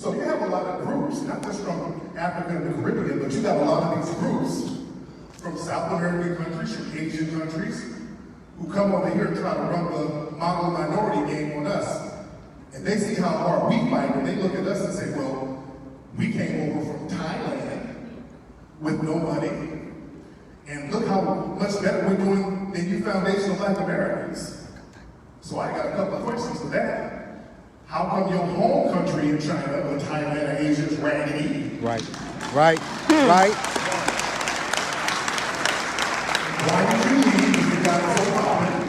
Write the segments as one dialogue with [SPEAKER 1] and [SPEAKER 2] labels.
[SPEAKER 1] So you have a lot of groups, not just from Africa and the Caribbean, but you got a lot of these groups from South American countries, from Asian countries, who come over here and try to run the model minority game on us. And they see how hard we fight, and they look at us and say, well, we came over from Thailand with no money, and look how much better we're doing than you foundational Black Americans. So I got a couple of questions for that. How come your home country in China or Thailand or Asia is raggedy?
[SPEAKER 2] Right.
[SPEAKER 1] Why did you leave if you got so popular?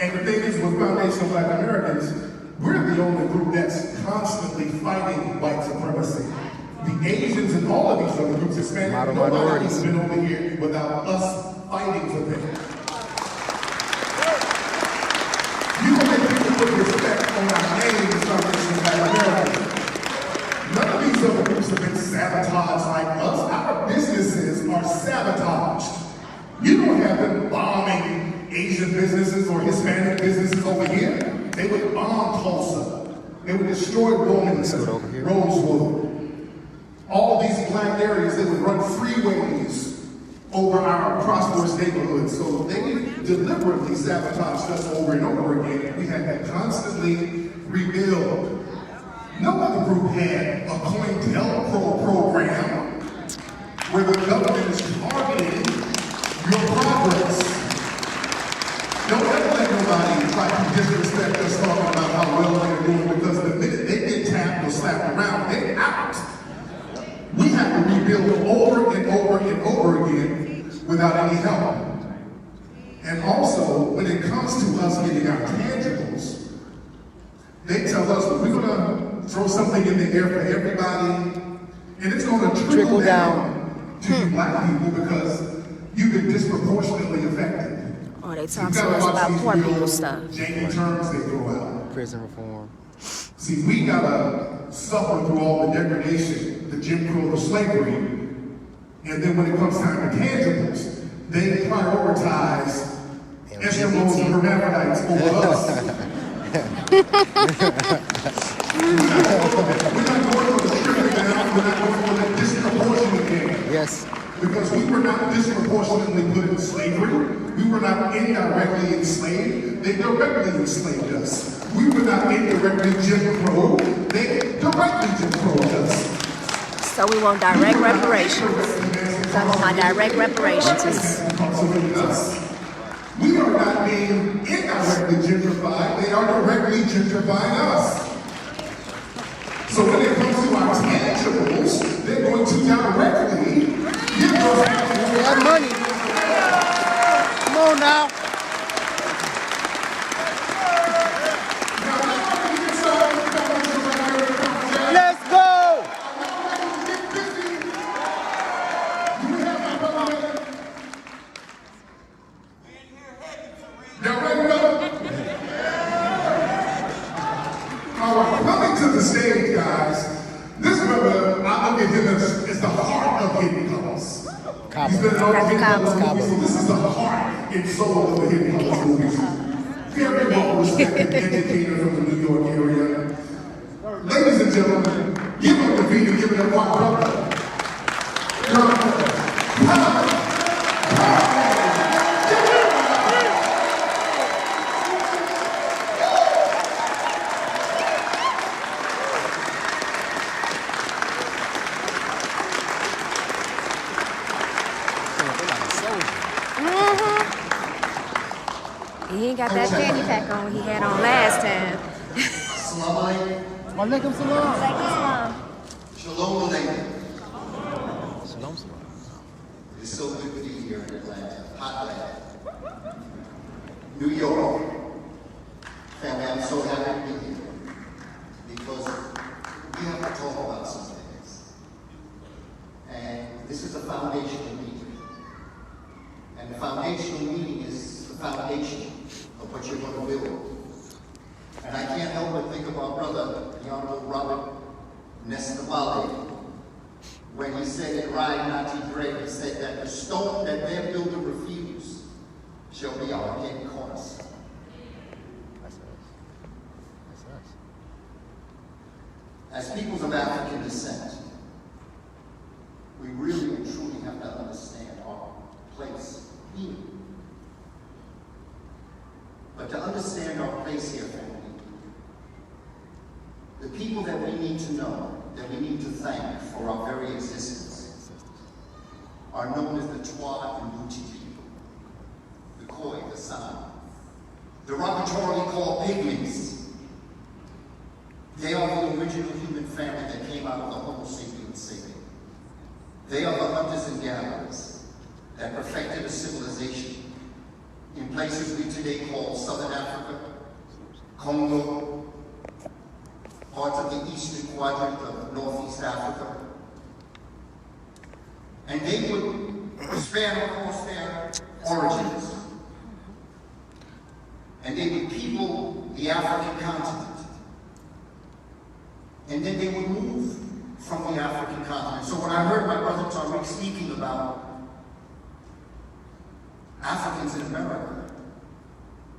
[SPEAKER 1] And the thing is, with foundational Black Americans, we're the only group that's constantly fighting white supremacy. The Asians and all of these other groups, Hispanic, nobody's been over here without us fighting for them. You don't make people put respect on our names, foundational Black Americans. None of these other groups have been sabotaged like us. Our businesses are sabotaged. You don't have them bombing Asian businesses or Hispanic businesses over here. They would bomb Tulsa. They would destroy Wilmington, Rosewood. All these black areas, they would run freeways over our prosperous neighborhoods. So they deliberately sabotaged us over and over again. We had to constantly rebuild. No other group had a COINTELPRO program where the government is targeting your progress. Don't ever let nobody try to disrespect us talking about how well they're doing, because the minute they get tapped or slapped around, they're out. We have to rebuild over and over and over again without any help. And also, when it comes to us getting our tangibles, they tell us, well, we're going to throw something in the air for everybody, and it's going to trickle down to you black people because you've been disproportionately affected.
[SPEAKER 3] Oh, they talk to us about poor people stuff.
[SPEAKER 1] Janky terms they throw out.
[SPEAKER 2] Prison reform.
[SPEAKER 1] See, we gotta suffer through all the degradation, the Jim Crow, the slavery, and then when it comes time to tangibles, they prioritize Eskimos and hermaphrodites over us. We're not going for the trickle down, we're not going for the disproportionate gain.
[SPEAKER 2] Yes.
[SPEAKER 1] Because we were not disproportionately put in slavery. We were not indirectly enslaved. They directly enslaved us. We were not indirectly Jim Crow. They directly Jim Crowed us.
[SPEAKER 3] So we want direct reparations. So I want my direct reparations.
[SPEAKER 1] We are not being indirectly gentrified. They are directly gentrifying us. So when it comes to our tangibles, they're going to directly give us
[SPEAKER 2] that money. Come on now. Let's go.
[SPEAKER 1] Now ready to go? All right, coming to the stage, guys. This brother, I look at him as the heart of Hidden Colors. He's been in all the Hidden Colors movies, so this is the heart and soul of the Hidden Colors movies. Very well respected educator from the New York area. Ladies and gentlemen, give up the beat and give it up my brother. Kaba Kamene.
[SPEAKER 3] He ain't got that fanny pack on he had on last time.
[SPEAKER 4] Assalamu alaikum.
[SPEAKER 2] Walaikum salam.
[SPEAKER 4] Shalom alaikum.
[SPEAKER 2] Shalom salam.
[SPEAKER 4] It's so good to be here in Atlanta, hot land. New York. Family, I'm so happy to be here because we have to talk about some things. And this is a foundational meeting. And the foundational meeting is the foundation of what you're going to build. And I can't help but think of our brother, the Honorable Robert Nestabali, when he said in Ryan Nati Gray, he said that the stone that their builder refused shall be our head cornerstone.
[SPEAKER 2] That's us. That's us.
[SPEAKER 4] as peoples of African descent, we really and truly have to understand our place here. But to understand our place here, family, the people that we need to know, that we need to thank for our very existence, are known as the Twa and Buti people, the Khoi, the San, derogatorily called pygmies. They are the original human family that came out of the Homo sapiens sapiens. They are the hunters and gatherers that perfected a civilization in places we today call Southern Africa, Congo, parts of the eastern quadrant of Northeast Africa. And they would span across their origins. And they would people the African continent. And then they would move from the African continent. So when I heard my brother Tariq speaking about Africans in America,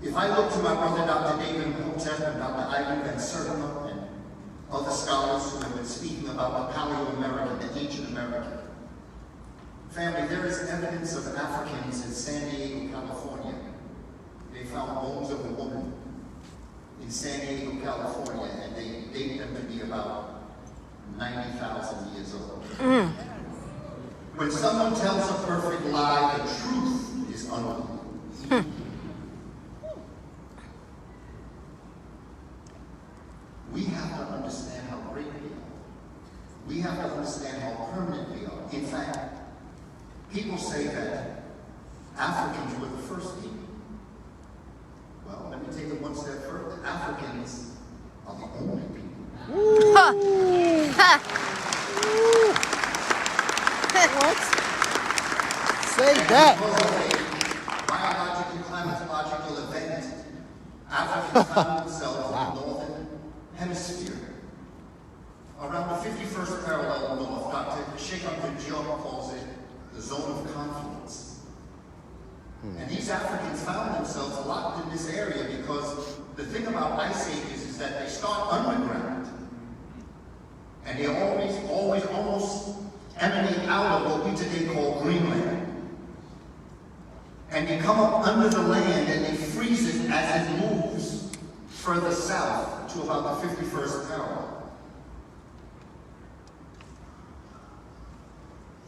[SPEAKER 4] if I look to my brother Dr. David Hotep and Dr. Ivan Van Sertima and other scholars who have been speaking about the Paleo-American, the ancient American, family, there is evidence of Africans in San Diego, California. They found bones of a woman in San Diego, California, and they date them to be about 90,000 years old. When someone tells a perfect lie, the truth is unbelievable. We have to understand how great we are. We have to understand how permanent we are. In fact, people say that Africans were the first people. Well, let me take it one step further. Africans are the only people.
[SPEAKER 2] What? Say that.
[SPEAKER 4] Because of a biological, climatological event, Africans found themselves in the northern hemisphere. Around the 51st parallel north, Dr. Sheikh Abdul Diop calls it the zone of confluence. And these Africans found themselves locked in this area because the thing about ice ages is that they start underground. And they always almost emanate out of what we today call Greenland. And they come up under the land and they freeze it as it moves further south to about the 51st parallel.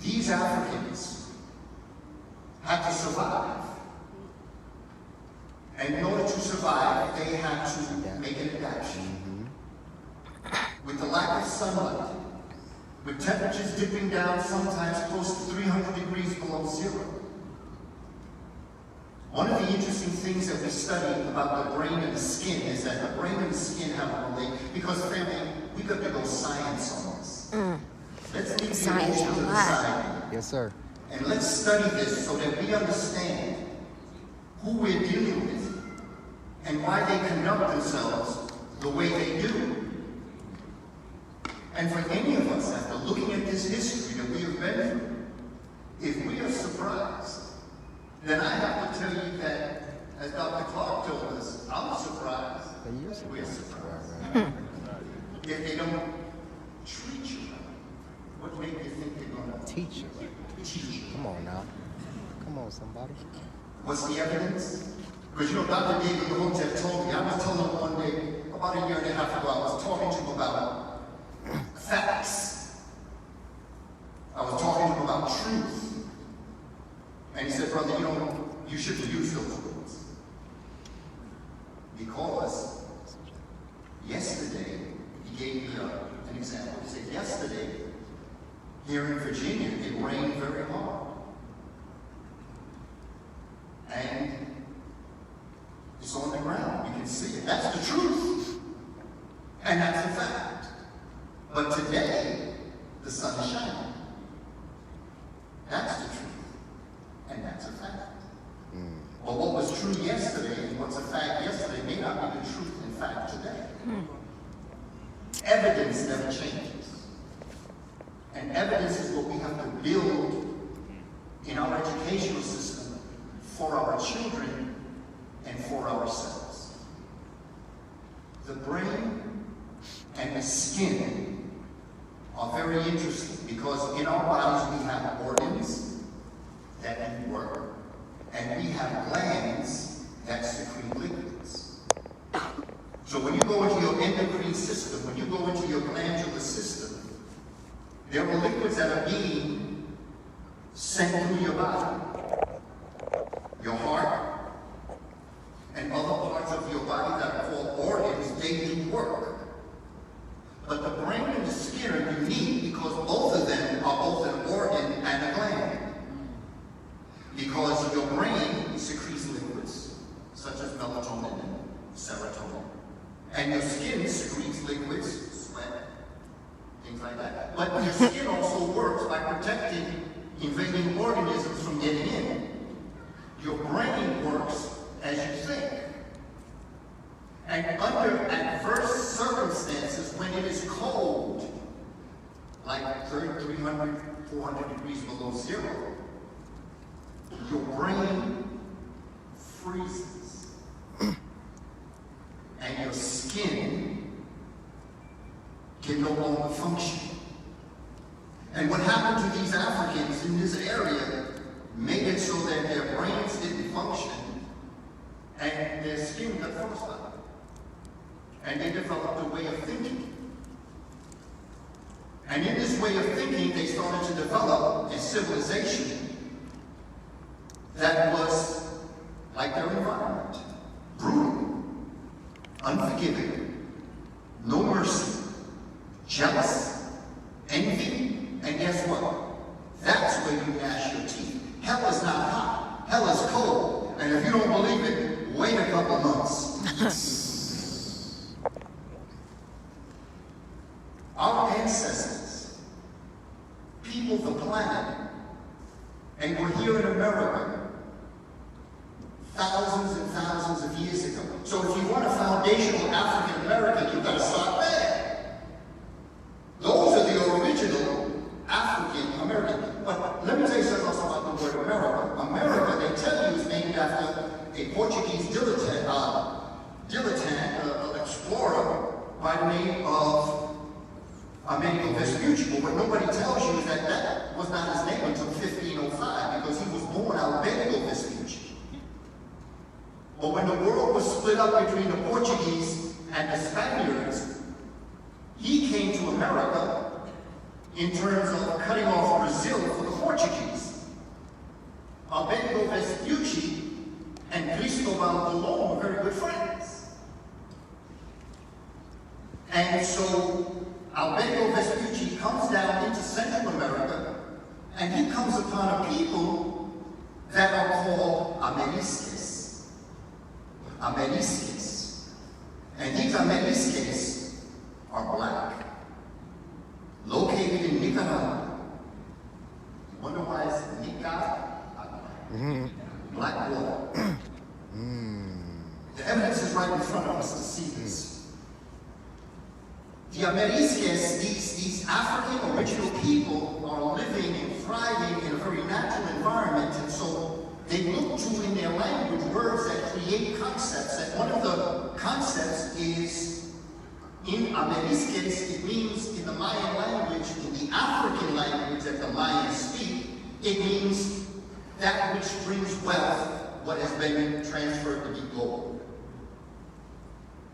[SPEAKER 4] These Africans had to survive. And in order to survive, they had to make an adaptation. With the lack of sunlight, with temperatures dipping down sometimes close to 300 degrees below zero. One of the interesting things that we study about the brain and the skin is that the brain and the skin have a relate, because family, we got to go science on this. Let's leave the emotions to the side.
[SPEAKER 2] Yes, sir.
[SPEAKER 4] And let's study this so that we understand who we're dealing with and why they conduct themselves the way they do. And for any of us, after looking at this history that we have been through, if we are surprised, then I have to tell you that, as Dr. Clark told us, I'm surprised. We're surprised. If they don't treat you right, what make you think they're going to
[SPEAKER 2] Teach you.
[SPEAKER 4] teach you?
[SPEAKER 2] Come on now. Come on, somebody.
[SPEAKER 4] What's the evidence? Because you know, Dr. David Hotep told me, I was telling him one day, about a year and a half ago, I was talking to him about facts. I was talking to him about truth. And he said, brother, you shouldn't use those words. Because yesterday, he gave me an example. He said, yesterday, here in Virginia, it rained very hard. And it's on the ground. You can see it. That's the truth. And that's a fact. But today, the sun is shining. That's the truth. And that's a fact. But what was true yesterday and what's a fact yesterday may not be the truth and fact today. Evidence never changes. And evidence is what we have to build in our educational system for our children and for ourselves. The brain and the skin are very interesting because in our bodies we have organs that do work, and we have glands that secrete liquids. So when you go into your endocrine system, when you go into your glandular system, there are liquids that are being sent through your body. Your heart and other parts of your body that are called organs, they do work. But the brain and the skin are unique because both of them are both an organ and a gland. Because your brain secretes liquids, such as melatonin and serotonin. And your skin secretes liquids, sweat, things like that. But your skin also works by protecting invading organisms from getting in. Your brain works as you think. And under adverse circumstances, when it is cold, like 300, 400 degrees below zero, your brain freezes. And your skin can no longer function. And what happened to these Africans in this area made it so that their brains didn't function and their skin got frostbite. And they developed a way of thinking. And in this way of thinking, they started to develop a civilization that was like their environment. Brutal, unforgiving, no mercy, jealous, envy, and guess what? That's where you gnash your teeth. Hell is not hot, hell is cold. And if you don't believe it, wait a couple months. Our ancestors, people, the planet, and we're here in America thousands and thousands of years ago. So if you want a foundational African American, you've got to start there. Those are the original African American. But let me tell you something else about the word America. America, they tell you, is named after a Portuguese explorer by the name of Amerigo Vespucci. But what nobody tells you is that that was not his name until 1505 because he was born Alberigo Vespucci. But when the world was split up between the Portuguese and the Spaniards, he came to America in terms of cutting off Brazil for the Portuguese. Alberigo Vespucci and Cristobal Colon were very good friends. And so Alberigo Vespucci comes down into Central America and he comes upon a people that are called Amerisques. Amerisques. And these Amerisques are black. Located in Nicaragua. You wonder why it's Nicaragua? Black water. The evidence is right in front of us to see this. The Amerisques, these African original people are living and thriving in a very natural environment, and so they look to in their language words that create concepts. And one of the concepts is in Amerisques, it means in the Mayan language, in the African language that the Mayans speak, it means that which brings wealth, what has been transferred to be gold.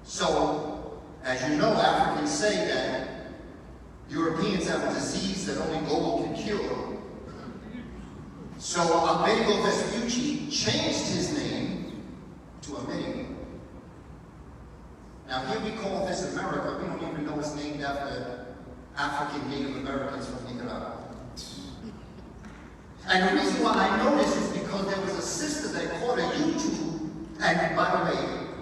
[SPEAKER 4] So, as you know, Africans say that Europeans have a disease that only gold can cure. So Alberigo Vespucci changed his name to Amerigo. Now here we call this America. We don't even know it's named after African Native Americans from Nicaragua. And the reason why I know this is because there was a sister that caught a YouTube, and by the way,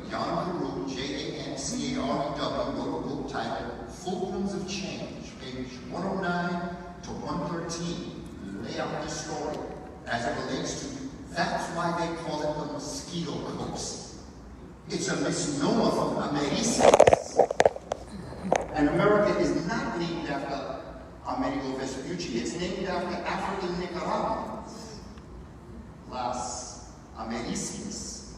[SPEAKER 4] Jan Carew, J-A-N-C-A-R-E-W, wrote a book titled Fulcrums of Change, page 109 to 113, lay out this story as it relates to, that's why they call it the mosquito coast. It's a misnomer from Amerisques. And America is not named after Amerigo Vespucci. It's named after African Nicaraguans. Las Amerisques.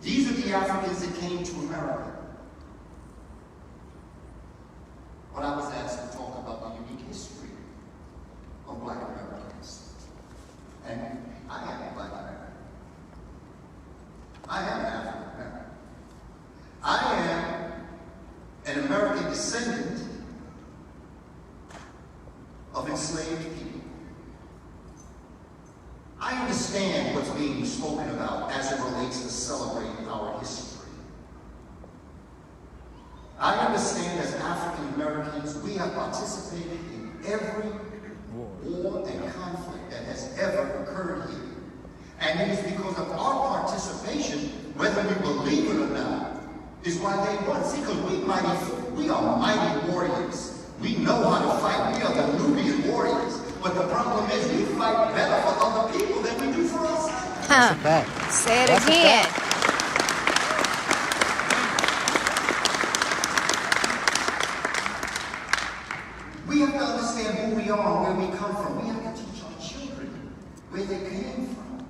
[SPEAKER 4] These are the Africans that came to America. an American descendant of enslaved people. I understand what's being spoken about as it relates to celebrating our history. I understand as African Americans, we have participated in every war and conflict that has ever occurred here. And it is because of our participation, whether we believe it or not, is why they won. See, because we are mighty warriors. We know how to fight. We are the Nubian warriors. But the problem is we fight better for other people than we do for ourselves.
[SPEAKER 2] That's a fact.
[SPEAKER 3] Say it
[SPEAKER 2] That's a
[SPEAKER 3] again.
[SPEAKER 2] fact.
[SPEAKER 4] We have to understand who we are and where we come from. We have to teach our children where they came from.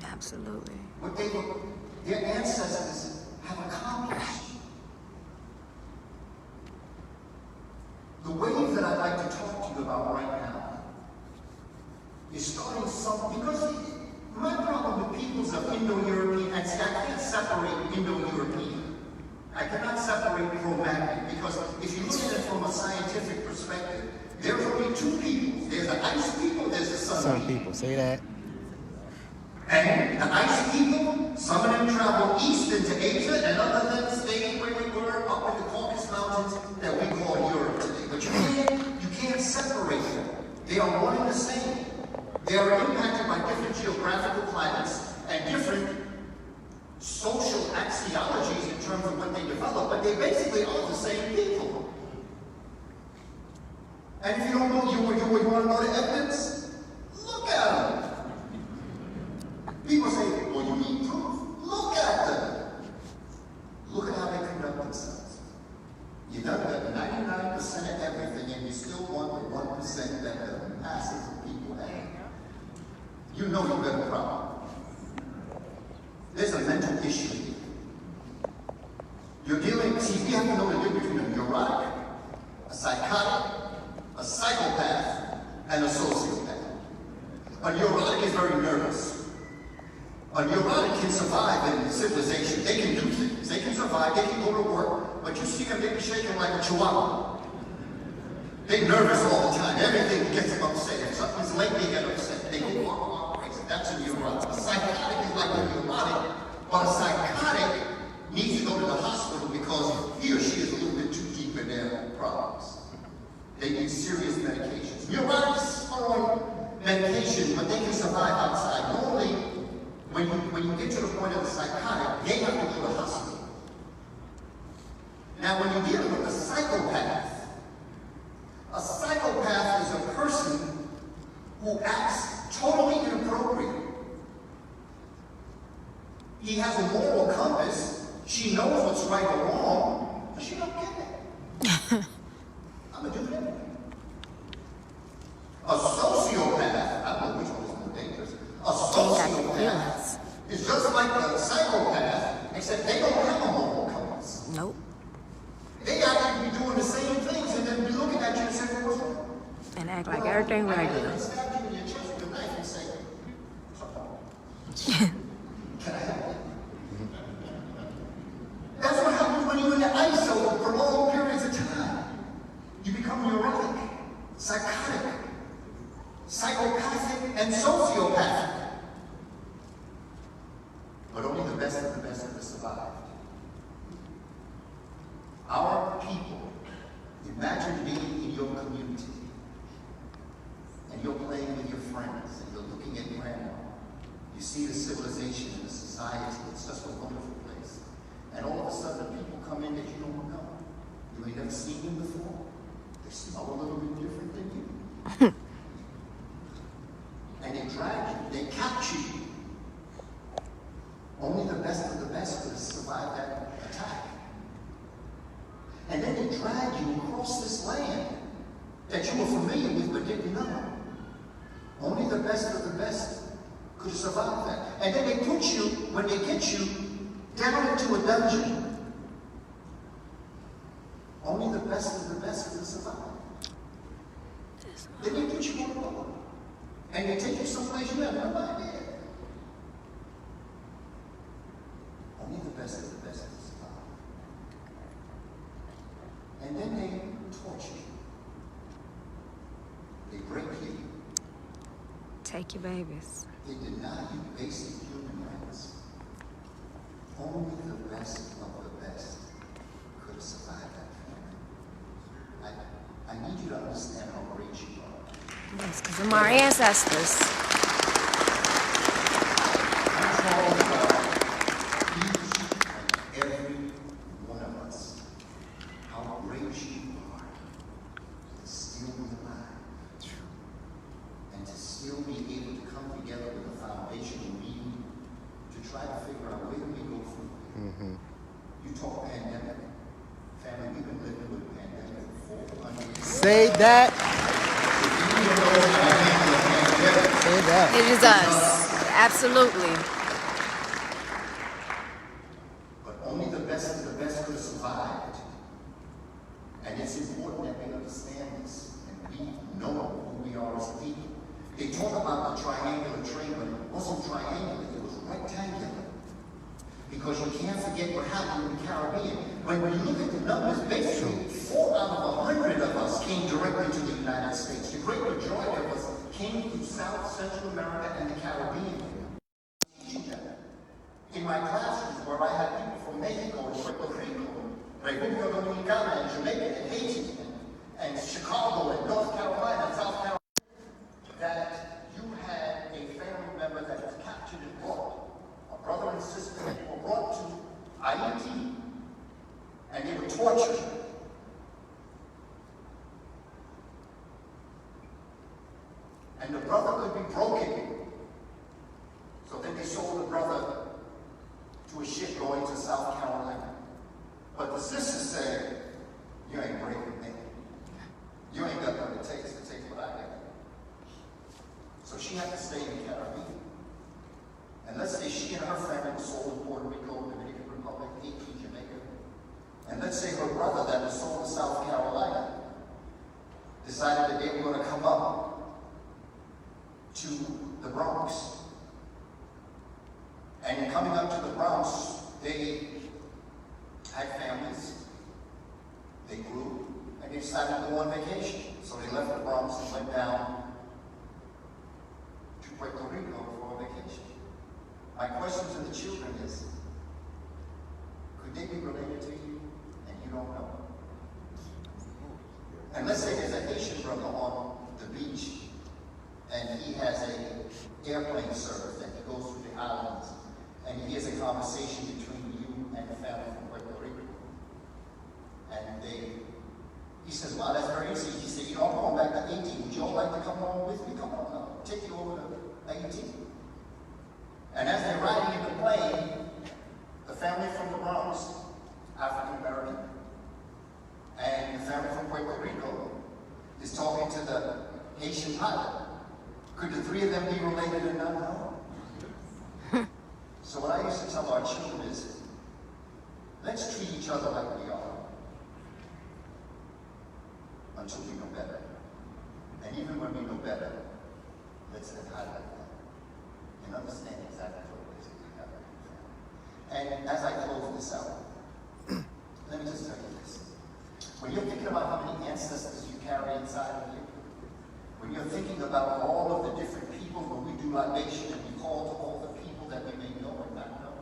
[SPEAKER 3] Absolutely.
[SPEAKER 4] What their ancestors have accomplished. The wave that I'd like to talk to you about right now is starting something, because my problem with peoples of Indo-European, and I can't separate Indo-European. I cannot separate Cro-Magnon, because if you look at it from a scientific perspective, there's only two peoples. There's the ice people, there's the sun
[SPEAKER 2] Some
[SPEAKER 4] people.
[SPEAKER 2] people say that.
[SPEAKER 4] And the ice people, some of them travel east into Asia, and other than staying where they were up in the Caucasus Mountains that we call Europe today. But you can't separate them. They are one and the same. They are impacted by different geographical climates and different social axiologies in terms of what they develop, but they basically are the same people. And if you don't know, you want to know the evidence? Look at them. People say, well, you need proof. Look at them. Look at how they conduct themselves. You done that 99% of everything, and you still want the 1% that the masses of people have. You know you've got a problem. There's a mental issue here. You're dealing, see, we have to know the difference between a neurotic, a psychotic, a psychopath, and a sociopath. A neurotic is very nervous. A neurotic can survive in civilization. They can do things. They can survive. They can go to work. But you see them, they be shaking like a chihuahua. They're nervous all the time. Everything gets them upset. If something's late, they get upset. They go walk crazy. That's a neurotic. A psychotic is like a neurotic, but a psychotic needs to go to the hospital because he or she is a little bit too deep in their problems. They need serious medications. Neurotics are on medication, but they can survive outside. Normally, when you get to the point of the psychotic, they have to go to the hospital. Now, when you're dealing with a psychopath is a person who acts totally inappropriate. He has a moral compass. She knows what's right or wrong, but she don't get it. I'm going to do that. A sociopath, I don't know which one is more dangerous. A sociopath is just like a psychopath, except they don't have a moral compass.
[SPEAKER 3] Nope.
[SPEAKER 4] They actually be doing the same things and then be looking at you and saying, what's wrong?
[SPEAKER 3] And act like everything regular.
[SPEAKER 4] I stab you in your chest with a knife and say, can I help you? That's what happens when you're in the ice over prolonged periods of time. You become neurotic, psychotic, psychopathic, and sociopathic. But only the best of the best have survived. Our people, imagine being in your community, and you're playing with your friends, and you're looking at grandma. You see the civilization and the society, it's just a wonderful place. And all of a sudden, people come in that you don't know. You ain't never seen them before. They smell a little bit different than you. And they drag you, they capture you. Only the best of the best could have survived that attack. And then they drag you across this land that you were familiar with but didn't know. Only the best of the best could have survived that. And then they put you, when they get you, down into a dungeon. Only the best of the best could have survived. Then they put you on a boat. And they take you someplace you have no idea. Only the best of the best could survive.
[SPEAKER 3] Take your babies.
[SPEAKER 4] They deny you basic human rights. Only the best of the best could have survived that family. I need you to understand how great you are.
[SPEAKER 3] Yes, because of our ancestors.
[SPEAKER 4] I'm talking about each and every one of us. How great you are to still be alive. And to still be able to come together with a foundation we need to try to figure out where do we go from here. You talk pandemic. Family, we've been living with a pandemic for 400 years.
[SPEAKER 2] Say that. Say that.
[SPEAKER 3] It is us. Absolutely.
[SPEAKER 4] But only the best of the best could have survived. And it's important that we understand this and we know who we are as a people. They talk about the triangular trade, but it wasn't triangular, it was rectangular. Because you can't forget what happened in the Caribbean. When you look at the numbers, basically 4 out of 100 of us came directly to the United States. The great majority of us came from South, Central America, and the Caribbean. In my classrooms, where I had people from Mexico and Puerto Rico, República Dominicana, and Jamaica, and Haiti, and Chicago, and North Carolina, and South Carolina, that you had a family member that was captured and brought, a brother and sister that were brought to Haiti, and they were tortured. And the brother could be broken. So then they sold the brother to a ship going to South Carolina. But the sister said, you ain't breaking me. You ain't got what it takes to take what I got. So she had to stay in the Caribbean. And let's say she and her family were sold to Puerto Rico, Dominican Republic, Haiti, Jamaica. And let's say her brother that was sold to South Carolina decided that they were going to come up to the Bronx. And in coming up to the Bronx, they had families, they grew, and they decided to go on vacation. So they left the Bronx and went down to Puerto Rico for a vacation. My question to the children is, could they be related to you and you don't know? And let's say there's a Haitian brother on the beach and he has an airplane service that he goes through the islands and he hears a conversation between you and the family from Puerto Rico. And he says, wow, that's very interesting. He said, you know, I'm going back to Haiti. Would you all like to come on with me? Come on, I'll take you over to Haiti. And as they're riding in the plane, the family from the Bronx, African American, and the family from Puerto Rico is talking to the Haitian pilot. Could the three of them be related and not know? So what I used to tell our children is, let's treat each other like we are until we know better. And even when we know better, let's then highlight that and understand exactly what it is that we have in the family. And as I close this out, let me just tell you this. When you're thinking about how many ancestors you carry inside of you, when you're thinking about all of the different people, when we do libation and we call to all the people that we may know and not know,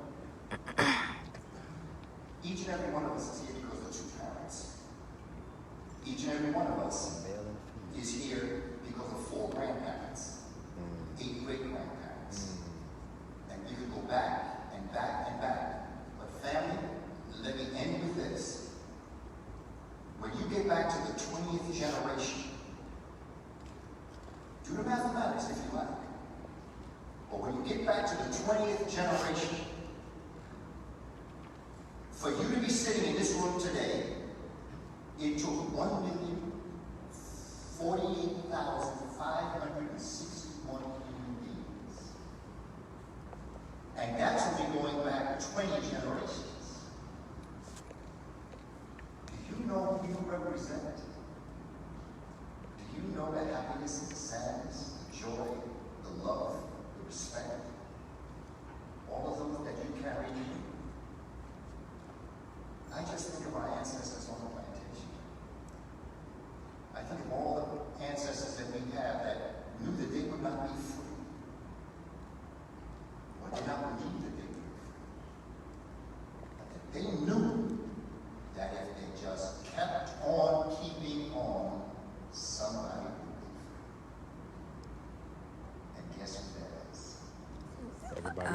[SPEAKER 4] each and every one of us is here because of two parents. Each and every one of us is here because of 4 grandparents, 8 great-grandparents. And you could go back and back and back. But family, let me end with this. When you get back to the 20th generation, do the mathematics if you like. But when you get back to the 20th generation, for you to be sitting in this room today, it took 1,048,561 human beings. And that's only going back 20 generations. Do you know who you represent? Do you know that happiness is the sadness, the joy, the love, the respect, all of those that you carry in you? I just think of our ancestors on the plantation. I think of all the ancestors that we have that knew that they would not be free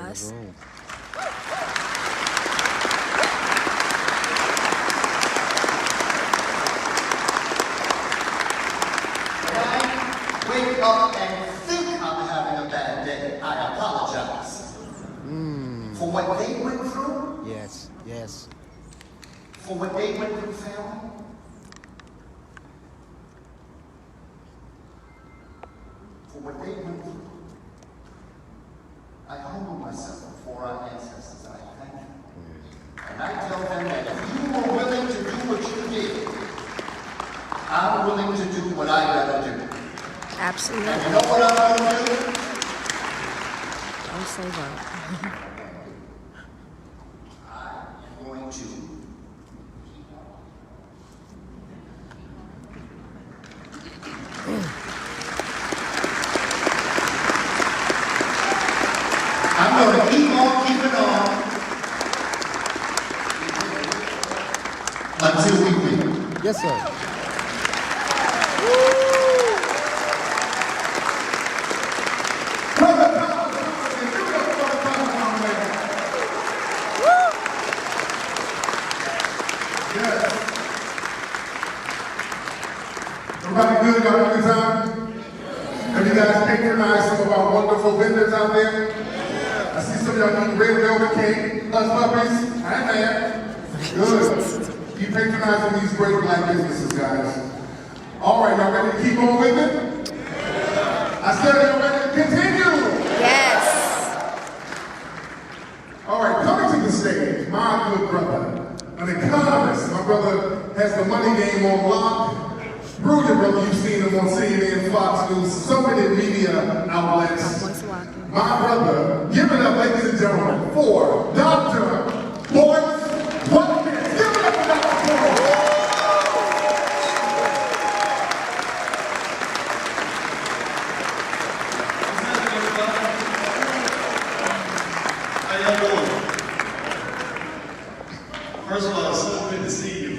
[SPEAKER 3] applause.
[SPEAKER 2] Boom.
[SPEAKER 4] Wake up and think I'm having a bad day, I apologize. For what they went through,
[SPEAKER 2] Yes, yes.
[SPEAKER 4] for what they went through, family. For what they went through. I humble myself before our ancestors. I thank you. And I tell them that if you were willing to do what you did, I'm willing to do what I gotta do.
[SPEAKER 3] Absolutely.
[SPEAKER 4] And you know what I'm gonna do?
[SPEAKER 3] Don't say what.
[SPEAKER 4] I'm going to I'm going to keep on keeping on until we win.
[SPEAKER 2] Yes, sir.
[SPEAKER 1] Everybody good? Y'all having a good time? Have you guys patronized some of our wonderful vendors out there? I see some of y'all eating red velvet cake, hush puppies. I ain't mad. Good. You patronizing these great black businesses, guys. All right, y'all ready to keep on with it? I said y'all ready to continue.
[SPEAKER 3] Yes.
[SPEAKER 1] All right, coming to the stage, my good brother, an economist. My brother has the money game on lock. Brilliant brother, you've seen him on CNN, Fox News, so many media outlets.
[SPEAKER 3] Boyce Watkins.
[SPEAKER 1] My brother, give it up, ladies and gentlemen, for Dr. Boyce Watkins. Give it up for Dr. Boyce.
[SPEAKER 5] How y'all doing? First of all, it's so good to see you.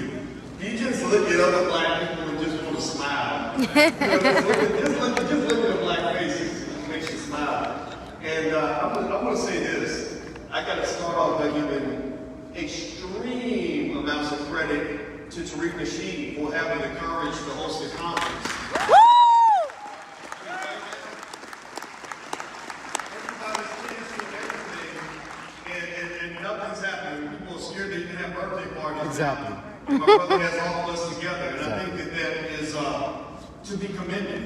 [SPEAKER 5] You just look at other black people and just want to smile. Just look at the black faces and it makes you smile. And I want to say this. I got to start off by giving extreme amounts of credit to Tariq Nasheed for having the courage to host the conference. Everybody's dancing and nothing's happening. People are scared they can have birthday parties.
[SPEAKER 2] Exactly.
[SPEAKER 5] My brother has all of us together, and I think that is to be commended.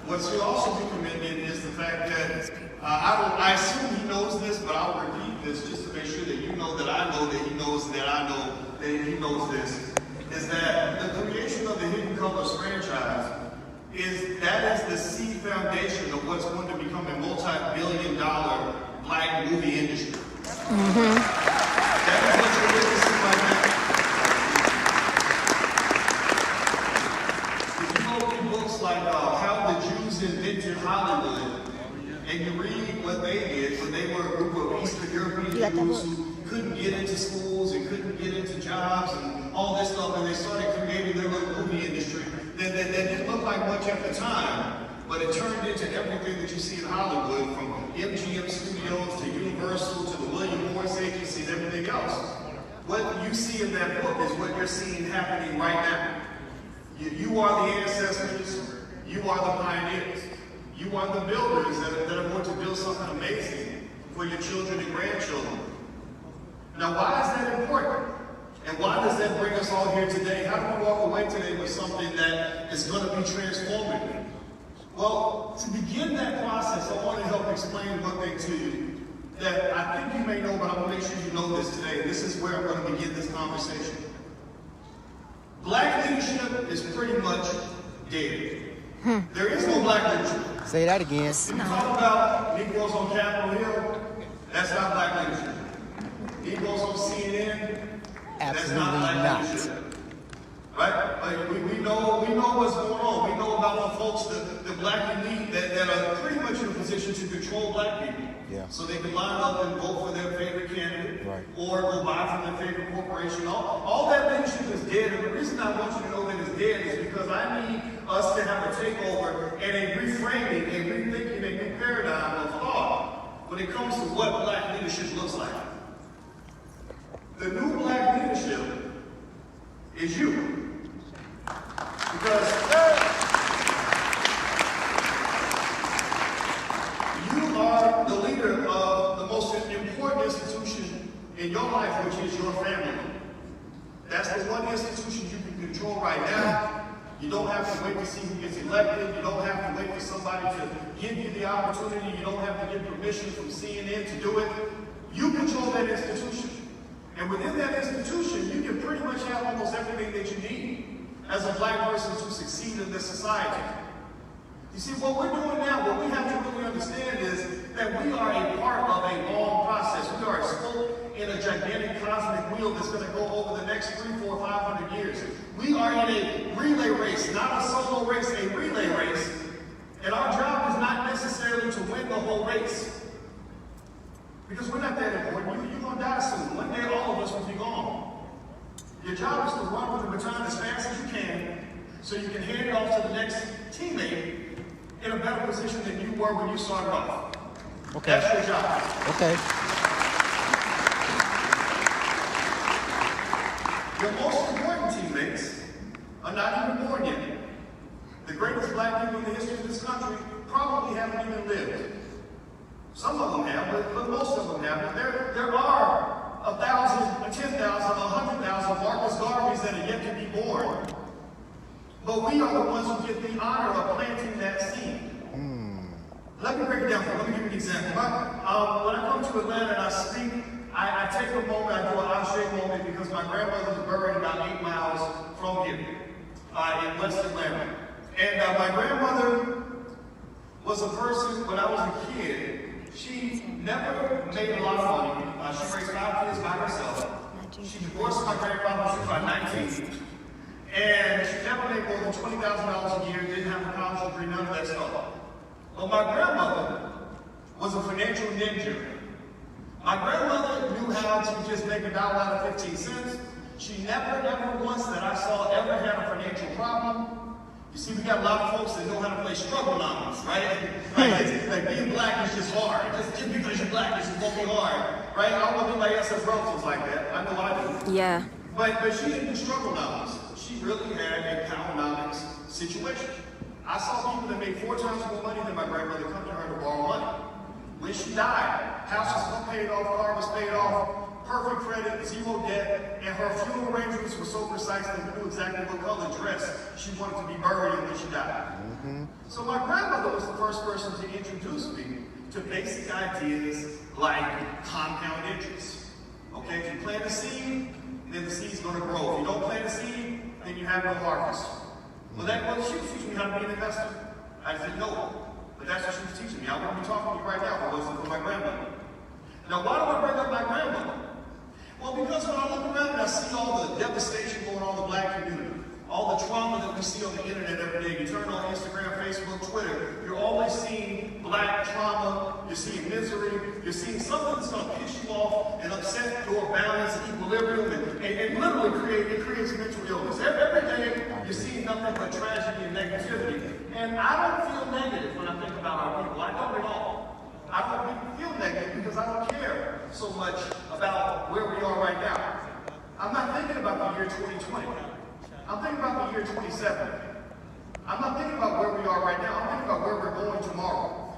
[SPEAKER 5] What should also be commended is the fact that I assume he knows this, but I'll repeat this just to make sure that you know that I know that he knows that I know that he knows this. Is that the creation of the Hidden Colors franchise is the seed foundation of what's going to become a multi-billion-dollar black movie industry. That is what you're witnessing right now. If you go through books like How the Jews Invented Hollywood, and you read what they did when they were a group of Eastern European Jews who couldn't get into schools and couldn't get into jobs and all this stuff, and they started creating their little movie industry that didn't look like much at the time, but it turned into everything that you see in Hollywood, from MGM Studios to Universal to the William Morris Agency and everything else. What you see in that book is what you're seeing happening right now. You are the ancestors, you are the pioneers, you are the builders that are going to build something amazing for your children and grandchildren. Now, why is that important? And why does that bring us all here today? How do we walk away today with something that is going to be transformative? Well, to begin that process, I want to help explain one thing to you that I think you may know, but I want to make sure you know this today. This is where I'm going to begin this conversation. Black leadership is pretty much dead. There is no black leadership.
[SPEAKER 2] Say that again.
[SPEAKER 5] If you talk about Negroes on Capitol Hill, that's not black leadership. Negroes on CNN, that's not black leadership. Right? Like we know what's going on. We know about the folks, the black elite that are pretty much in a position to control black people.
[SPEAKER 2] Yeah.
[SPEAKER 5] So they can line up and vote for their favorite candidate,
[SPEAKER 2] Right.
[SPEAKER 5] or go buy from their favorite corporation. All that leadership is dead. And the reason I want you to know that it's dead is because I need us to have a takeover and a reframing, a rethinking, a new paradigm of thought when it comes to what black leadership looks like. The new black leadership is you. Because you are the leader of the most important institution in your life, which is your family. That's the one institution you can control right now. You don't have to wait to see who gets elected. You don't have to wait for somebody to give you the opportunity. You don't have to get permission from CNN to do it. You control that institution. And within that institution, you can pretty much have almost everything that you need as a black person to succeed in this society. You see, what we're doing now, what we have to really understand is that we are a part of a long process. We are a spoke in a gigantic cosmic wheel that's going to go over the next 300, 400, 500 years. We are in a relay race, not a solo race, a relay race. And our job is not necessarily to win the whole race. Because we're not that important. You're going to die soon. One day all of us will be gone. Your job is to run with the baton as fast as you can so you can hand it off to the next teammate in a better position than you were when you started off.
[SPEAKER 2] Okay.
[SPEAKER 5] That's your job.
[SPEAKER 2] Okay.
[SPEAKER 5] Your most important teammates are not even born yet. The greatest black people in the history of this country probably haven't even lived. Some of them have, but most of them haven't. There are 1,000, 10,000, 100,000 Marcus Garveys that are yet to be born. But we are the ones who get the honor of planting that seed. Let me break it down for you. Let me give you an example. When I come to Atlanta and I speak, I take a moment, I do an Ashe moment because my grandmother was buried about 8 miles from here in West Atlanta. And my grandmother was a person, when I was a kid, she never made a lot of money. She raised 5 kids by herself. She divorced my grandfather when she was about 19. And she never made more than $20,000 a year, didn't have a college degree, none of that stuff. But my grandmother was a financial ninja. My grandmother knew how to just make $1 out of 15 cents. She never once that I saw ever had a financial problem. You see, we got a lot of folks that know how to play struggle numbers, right? Like being black is just hard. Just because you're black is just won't be hard, right? I don't know if anybody else has relatives like that. I know I do.
[SPEAKER 3] Yeah.
[SPEAKER 5] But she didn't do struggle numbers. She really had a economics situation. I saw people that made 4 times more money than my grandmother come to her to borrow money. When she died, house was paid off, car was paid off, perfect credit, 0 debt, and her funeral arrangements were so precise that we knew exactly what color dress she wanted to be buried in when she died. So my grandmother was the first person to introduce me to basic ideas like compound interest. Okay, if you plant a seed, then the seed's going to grow. If you don't plant a seed, then you have no harvest. Well, she was teaching me how to be an investor. I didn't know it, but that's what she was teaching me. I wouldn't be talking to you right now if it wasn't for my grandmother. Now, why do I bring up my grandmother? Well, because when I look around and I see all the devastation going on in the black community, all the trauma that we see on the internet every day, you turn on Instagram, Facebook, Twitter, you're always seeing black trauma, you're seeing misery, you're seeing something that's going to piss you off and upset your balance and equilibrium and literally creates mental illness. Every day you're seeing nothing but tragedy and negativity. And I don't feel negative when I think about our people. I don't at all. I don't feel negative because I don't care so much about where we are right now. I'm not thinking about the year 2020. I'm thinking about the year 2070. I'm not thinking about where we are right now. I'm thinking about where we're going tomorrow.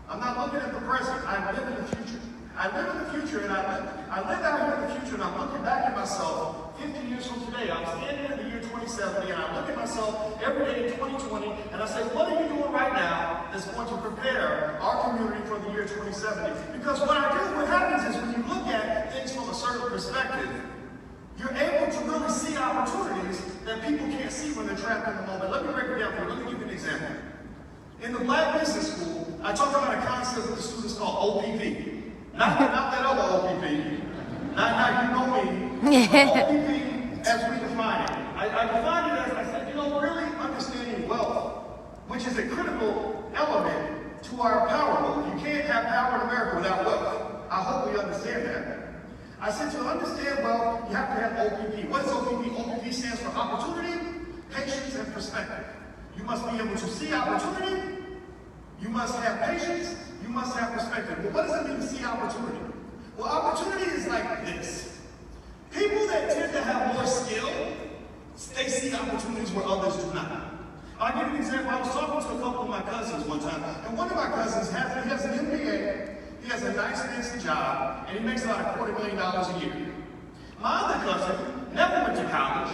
[SPEAKER 5] I'm not looking at the present. I live in the future. I live in the future, and I live out here in the future, and I'm looking back at myself 50 years from today. I'm standing in the year 2070, and I look at myself every day in 2020, and I say, what are you doing right now that's going to prepare our community for the year 2070? Because what happens is when you look at things from a certain perspective, you're able to really see opportunities that people can't see when they're trapped in the moment. Let me break it down for you. Let me give you an example. In the Black Business School, I talk about a concept with the students called OPP. Not that other OPP. Not you know me. OPP as we define it. I define it as, I said, really understanding wealth, which is a critical element to our power move. You can't have power in America without wealth. I hope we understand that. I said to understand wealth, you have to have OPP. What's OPP? OPP stands for opportunity, patience, and perspective. You must be able to see opportunity. You must have patience. You must have perspective. But what does it mean to see opportunity? Well, opportunity is like this. People that tend to have more skill, they see opportunities where others do not. I'll give you an example. I was talking to a couple of my cousins one time, and one of my cousins has an MBA, he has a nice fancy job, and he makes about $250,000 a year. My other cousin never went to college,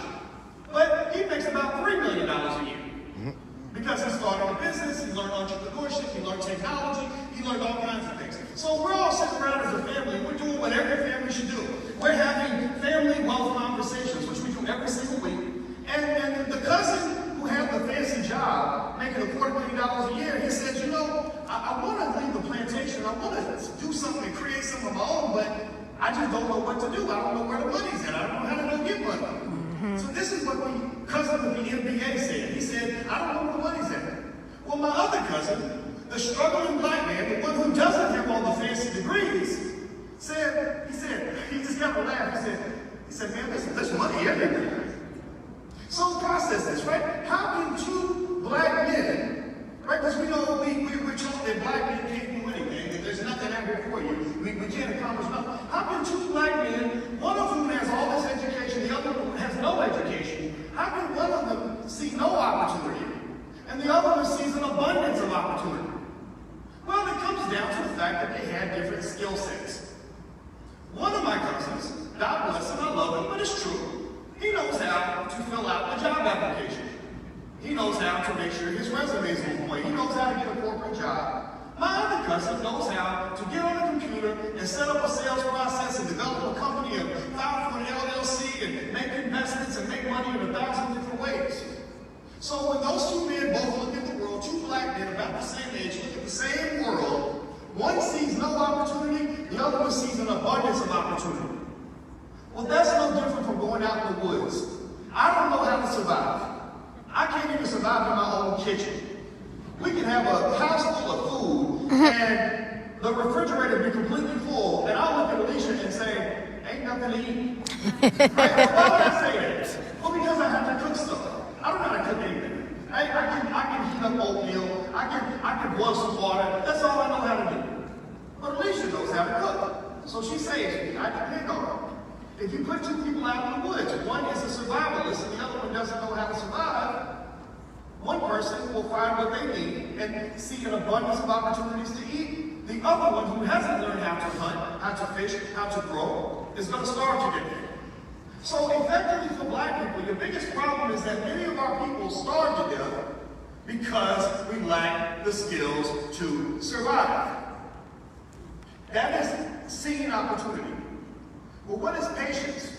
[SPEAKER 5] but he makes about $3 million a year. Because he started a business, he learned entrepreneurship, he learned technology, he learned all kinds of things. So we're all sitting around as a family, we're doing what every family should do. We're having family wealth conversations, which we do every single week. And the cousin who had the fancy job, making $250,000 a year, he said, you know, I want to leave the plantation, I want to do something and create something of my own, but I just don't know what to do. I don't know where the money's at. I don't know how to go get money. So this is what the cousin of the MBA said. He said, I don't know where the money's at. Well, my other cousin, the struggling black man, the one who doesn't have all the fancy degrees, he just got to laugh. He said, man, there's money everywhere. So process this, right? How can two black men, right? Because we know we're taught that black men can't do anything, that there's nothing out here for you. We can't accomplish nothing. How can two black men, one of whom has all this education, the other one has no education, how can one of them see no opportunity, and the other one sees an abundance of opportunity? Well, it comes down to the fact that they had different skill sets. One of my cousins, God bless him, I love him, but it's true. He knows how to fill out a job application. He knows how to make sure his resume is on point. He knows how to get a corporate job. My other cousin knows how to get on a computer and set up a sales process and develop a company and file for an LLC and make investments and make money in 1,000 different ways. So when those two men both look at the world, two black men about the same age, look at the same world, one sees no opportunity, the other one sees an abundance of opportunity. Well, that's no different from going out in the woods. I don't know how to survive. I can't even survive in my own kitchen. We can have a house full of food and the refrigerator be completely full, and I'll look at Alicia and say, ain't nothing to eat. Right? Why would I say that? Well, because I have to cook stuff. I don't know how to cook anything. I can heat up oatmeal. I can boil some water. That's all I know how to do. But Alicia knows how to cook. So she saves me. I depend on her. If you put two people out in the woods, one is a survivalist and the other one doesn't know how to survive, one person will find what they need and see an abundance of opportunities to eat. The other one, who hasn't learned how to hunt, how to fish, how to grow, is going to starve to death. So effectively for black people, your biggest problem is that many of our people starve to death because we lack the skills to survive. That is seeing opportunity. Well, what is patience?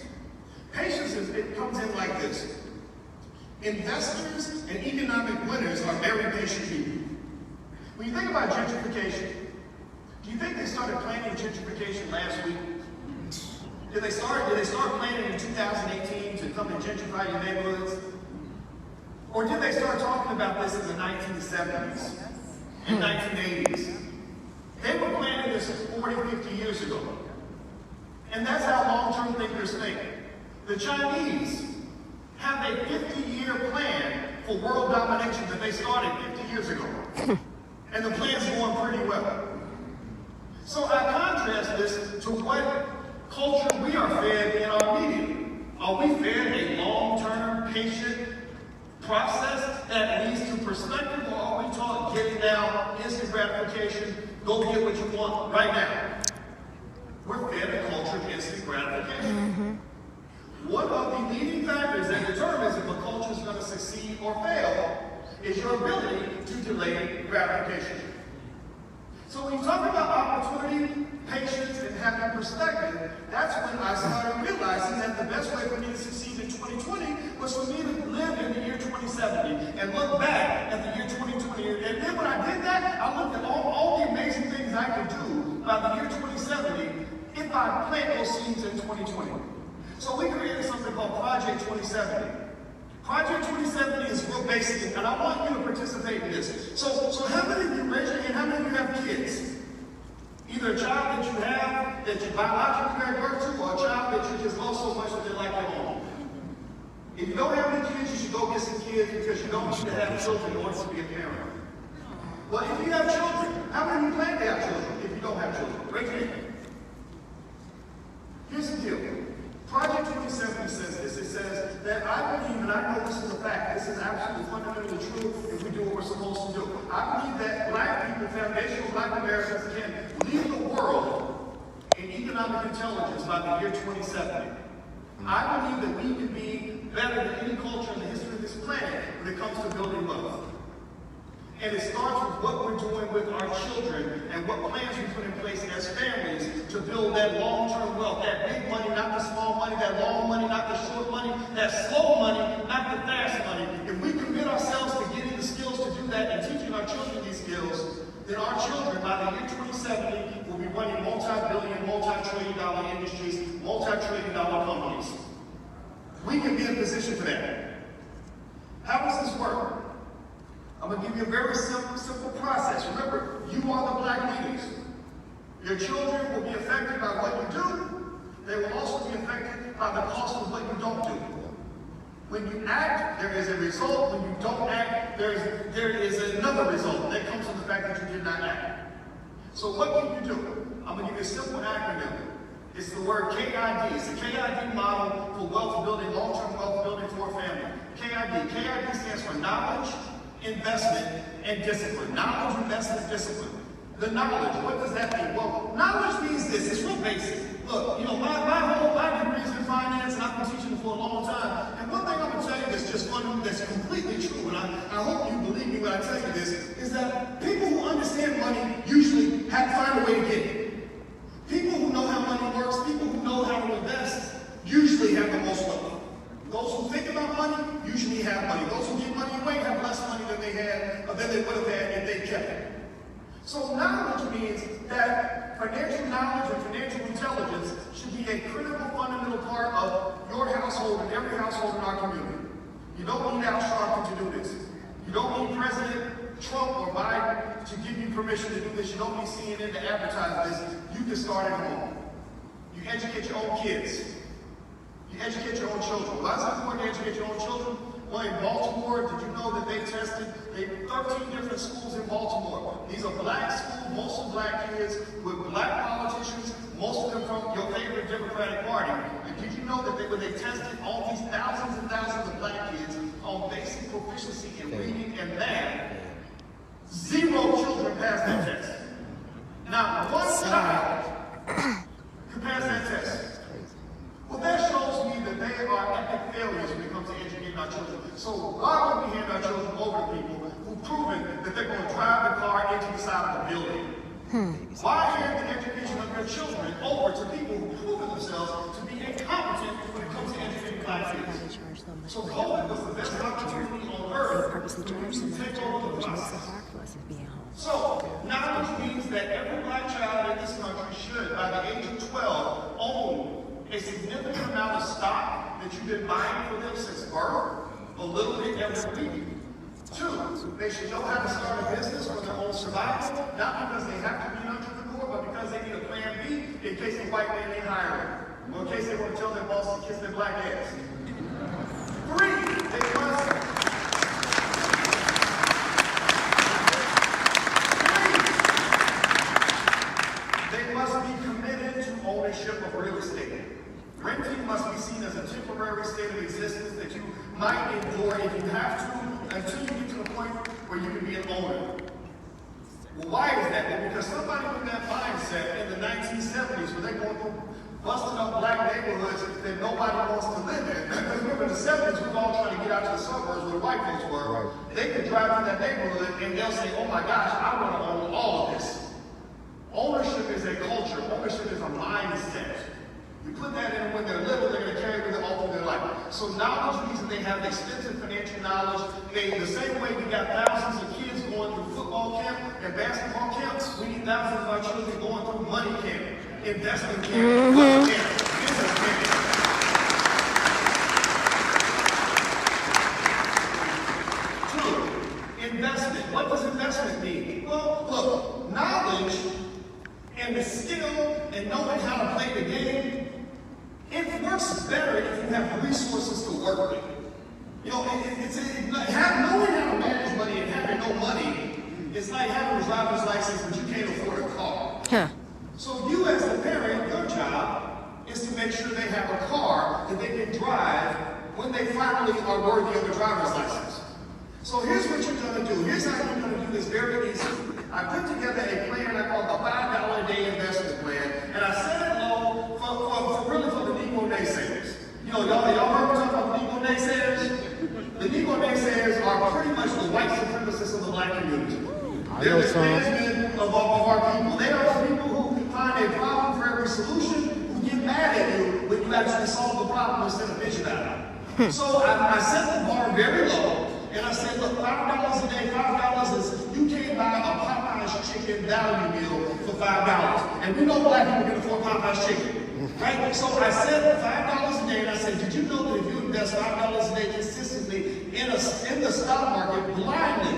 [SPEAKER 5] Patience it comes in like this. Investors and economic winners are very patient people. When you think about gentrification, do you think they started planning gentrification last week? Did they start planning in 2018 to come and gentrify your neighborhoods? Or did they start talking about this in the 1970s and 1980s? They were planning this 40, 50 years ago. And that's how long-term thinkers think. The Chinese have a 50-year plan for world domination that they started 50 years ago. And the plan's going pretty well. So I contrast this to what culture we are fed in our media. Are we fed a long-term, patient process that leads to perspective, or are we taught getting now, instant gratification, go get what you want right now? We're fed a culture of instant gratification. One of the leading factors that determines if a culture is going to succeed or fail is your ability to delay gratification. So when you talk about opportunity, patience, and having perspective, that's when I started realizing that the best way for me to succeed in 2020 was for me to live in the year 2070 and look back at the year 2020. And then when I did that, I looked at all the amazing things I could do by the year 2070 if I plant those seeds in 2020. So we created something called Project 2070. Project 2070 is real basic, and I want you to participate in this. So how many of you, raise your hand, how many of you have kids? Either a child that you have, that you biologically gave birth to, or a child that you just love so much that they're like your own. If you don't have any kids, you should go get some kids, because you don't need to have children in order to be a parent. Well, if you have children, how many of you plan to have children if you don't have children? Raise your hand. Here's the deal. Project 2070 says this. It says that I believe, and I know this is a fact, this is absolutely fundamentally true if we do what we're supposed to do. I believe that black people, foundational black Americans, can lead the world in economic intelligence by the year 2070. I believe that we can be better than any culture in the history of this planet when it comes to building wealth. And it starts with what we're doing with our children and what plans we put in place as families to build that long-term wealth, that big money, not the small money, that long money, not the short money, that slow money, not the fast money. If we commit ourselves to getting the skills to do that and teaching our children these skills, then our children, by the year 2070, will be running multi-billion, multi-trillion dollar industries, multi-trillion dollar companies. We can be in position for that. How does this work? I'm going to give you a very simple process. Remember, you are the black leaders. Your children will be affected by what you do. They will also be affected by the cost of what you don't do. When you act, there is a result. When you don't act, there is another result. That comes from the fact that you did not act. So what can you do? I'm going to give you a simple acronym. It's the word KID. It's the KID model for wealth building, long-term wealth building for a family. KID. KID stands for knowledge, investment, and discipline. Knowledge, investment, discipline. The knowledge, what does that mean? Well, knowledge means this. It's real basic. Look, my degree is in finance, and I've been teaching for a long time. And one thing I'm going to tell you that's just fun, that's completely true, and I hope you believe me when I tell you this, is that people who understand money usually find a way to get it. People who know how money works, people who know how to invest, usually have the most wealth. Those who think about money usually have money. Those who give money away have less money than they would have had if they kept it. So knowledge means that financial knowledge and financial intelligence should be a critical, fundamental part of your household and every household in our community. You don't need Al Sharpton to do this. You don't need President Trump or Biden to give you permission to do this. You don't need CNN to advertise this. You can start at home. You educate your own kids. You educate your own children. Why is it important to educate your own children? Well, in Baltimore, did you know that they tested 13 different schools in Baltimore? These are black schools, mostly black kids, with black politicians, most of them from your favorite Democratic Party. And did you know that when they tested all these thousands and thousands of black kids on basic proficiency in reading and math, 0 children passed that test. Not one child could pass that test. Well, that shows me that they are epic failures when it comes to educating our children. So why would we hand our children over to people who've proven that they're going to drive the car into the side of the building? Why hand the education of your children over to people who've proven themselves to be incompetent when it comes to educating black kids? So COVID was the best opportunity on earth to take over the process. So knowledge means that every black child in this country should, by the age of 12, own a significant amount of stock that you've been buying for them since birth, a little bit every week. 2, they should know how to start a business for their own survival, not because they have to be an entrepreneur, but because they need a plan B in case the white man ain't hiring, or in case they want to tell their boss to kiss their black ass. 3, they must be committed to ownership of real estate. Renting must be seen as a temporary state of existence that you might endure if you have to, until you get to the point where you can be an owner. Well, why is that? Well, because somebody with that mindset in the 1970s, when they're going through busting up black neighborhoods that nobody wants to live in. Because remember, in the 70s, we were all trying to get out to the suburbs where the white folks were. They could drive through that neighborhood and they'll say, oh my gosh, I want to own all of this. Ownership is a culture. Ownership is a mindset. You put that in when they're little, they're going to carry with them all through their life. So knowledge means that they have extensive financial knowledge. The same way we got thousands of kids going through football camp and basketball camps, we need thousands of our children going through money camp, investment camp, wealth camp, business camp. Two, investment. What does investment mean? Well, look, knowledge and the skill and knowing how to play the game, it works better if you have resources to work with. You know, knowing how to manage money and having no money is like having So here's what you're going to do. Here's how you're going to do this very easy. I put together a plan I call the $5 a day investment plan, and I set it low for the Negro naysayers. You know, y'all heard me talk about the Negro naysayers? The Negro naysayers are pretty much the white supremacists of the black community. They're the clansmen of our people. They are the people who find a problem for every solution, who get mad at you when you actually solve the problem instead of bitch about it. So I set the bar very low, and I said, look, $5 a day, $5 is, you can't buy a Popeye's chicken value meal for $5. And we know black people can afford Popeye's chicken, right? So I said $5 a day, and I said, did you know that if you invest $5 a day consistently in the stock market blindly,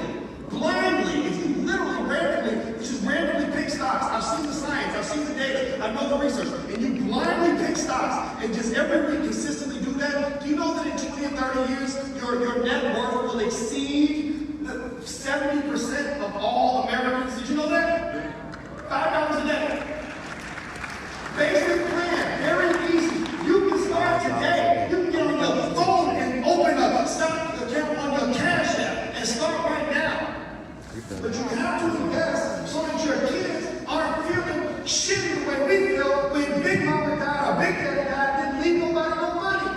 [SPEAKER 5] if you literally randomly, just randomly pick stocks, I've seen the science, I've seen the data, I know the research, and you blindly pick stocks, and just every week consistently do that, do you know that in 20 and 30 years, your net worth will exceed 70% of all Americans? Did you know that? $5 a day. Basic plan, very easy. You can start today. You can get on your phone and open a stock account on your Cash App and start right now. But you have to invest so that your kids aren't feeling shitty the way we feel when Big Mama died or Big Daddy died, didn't leave nobody no money.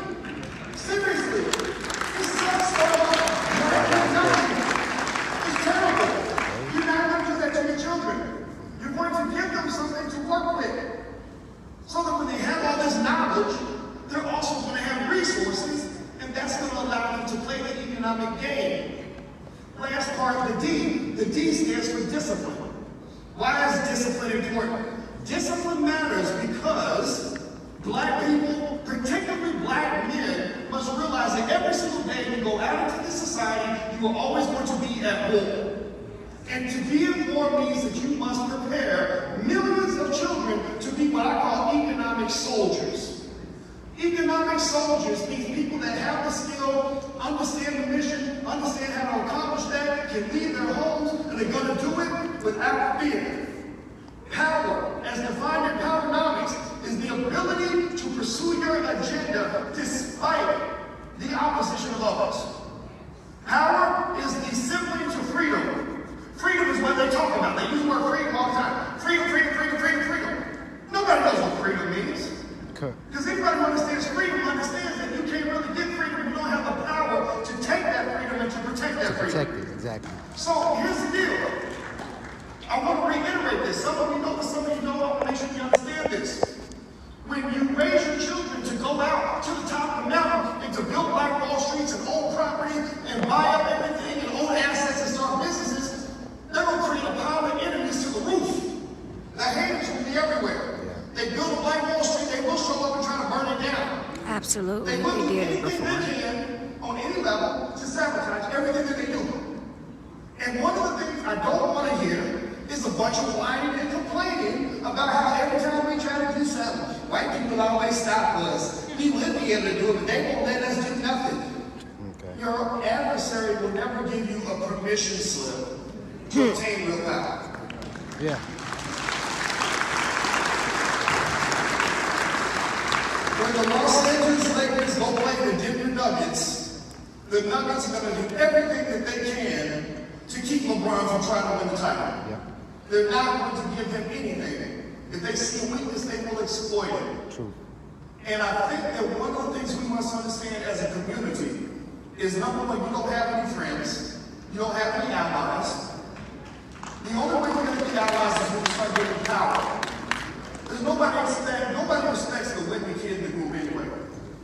[SPEAKER 5] Seriously. This sucks so much. It's terrible. You're not going to do that to your children. You're going to give them something to work with. So that when they have all this knowledge, they're also going to have resources, and that's going to allow them to play the economic game. Last part, the D. The D stands for discipline. Why is discipline important? Discipline matters because black people, particularly black men, must realize that every single day you go out into this society, you are always going to be at war. And to be at war means that you must prepare millions of children to be what I call economic soldiers. Economic soldiers means people that have the skill, understand the mission, understand how to accomplish that, can leave their homes, and they're going to do it without fear. Power, as defined in Powernomics, is the ability to pursue your agenda despite the opposition of others. Power is the sibling to freedom. Freedom is what they talk about. They use the word freedom all the time. Freedom, freedom, freedom, freedom, freedom. Nobody knows what freedom means. Because anybody who understands freedom understands that you can't really get freedom if you don't have the power to take that freedom and to protect that freedom.
[SPEAKER 2] Protect it, exactly.
[SPEAKER 5] So here's the deal. I want to reiterate this. Some of you know this, some of you don't. I want to make sure you understand this. When you raise your children to go out to the top of the mountain and to build Black Wall Streets and own property and buy up everything and own assets and start businesses, they're going to create a pile of enemies to the roof. The haters will be everywhere. They build a Black Wall Street, they will show up and try to burn it down.
[SPEAKER 3] Absolutely.
[SPEAKER 5] They will do
[SPEAKER 3] He did it
[SPEAKER 5] anything
[SPEAKER 3] before.
[SPEAKER 5] they can on any level to sabotage everything that they do. And one of the things I don't want to hear is a bunch of whining and complaining about how every time we try to do something, white people always stop us. We will be able to do it, but they won't let us do nothing. Okay. Your adversary will never give you a permission slip to obtain real power.
[SPEAKER 2] Yeah.
[SPEAKER 5] When the Los Angeles Lakers go play the Denver Nuggets, the Nuggets are going to do everything that they can to keep LeBron from trying to win the title.
[SPEAKER 2] Yeah.
[SPEAKER 5] They're not going to give him anything. If they see a weakness, they will exploit it.
[SPEAKER 2] True.
[SPEAKER 5] And I think that one of the things we must understand as a community is, number one, you don't have any friends. You don't have any allies. The only way you're going to be allies is when you start getting power. Because nobody respects the Whitney kid in the group anyway.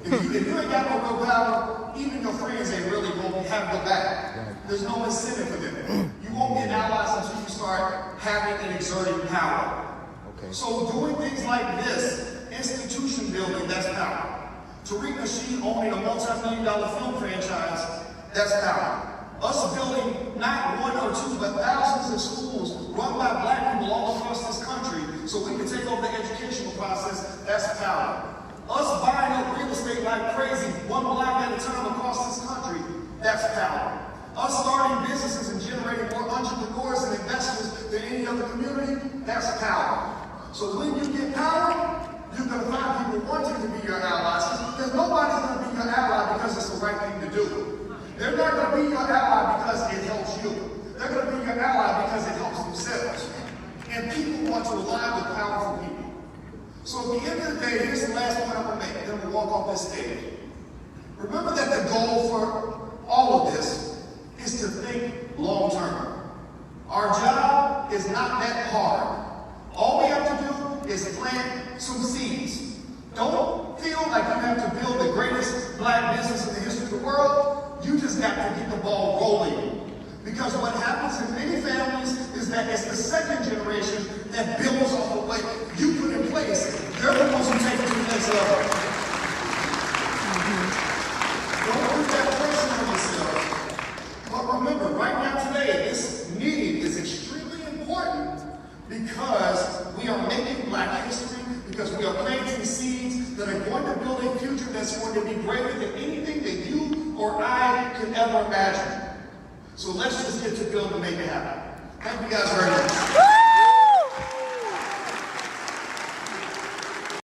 [SPEAKER 5] If you ain't got no real power, even your friends ain't really going to have your back. There's no incentive for them. You won't get allies until you start having and exerting power. Okay. So doing things like this, institution building, that's power. Tariq Nasheed owning a multi-million-dollar film franchise, that's power. Us building not one or two, but thousands of schools run by black people all across this country so we can take over the educational process, that's power. Us buying up real estate like crazy, one block at a time across this country, that's power. Us starting businesses and generating more entrepreneurs and investors than any other community, that's power. So when you get power, you're going to find people wanting to be your allies, because nobody's going to be your ally because it's the right thing to do. They're not going to be your ally because think long term. Our job is not that hard. All we have to do is plant some seeds. Don't feel like you have to build the greatest black business in the history of the world. You just got to get the ball rolling. Because what happens in many families is that it's the second generation that builds off of what you put in place. They're the ones who take it to the next level. Don't put that pressure on yourself. But remember, right now today, this meeting is extremely important because we are making black history, because we are planting seeds that are going to build a future that's going to be greater than anything that you or I could ever imagine. So let's just get to build and make it happen. Thank you guys very much.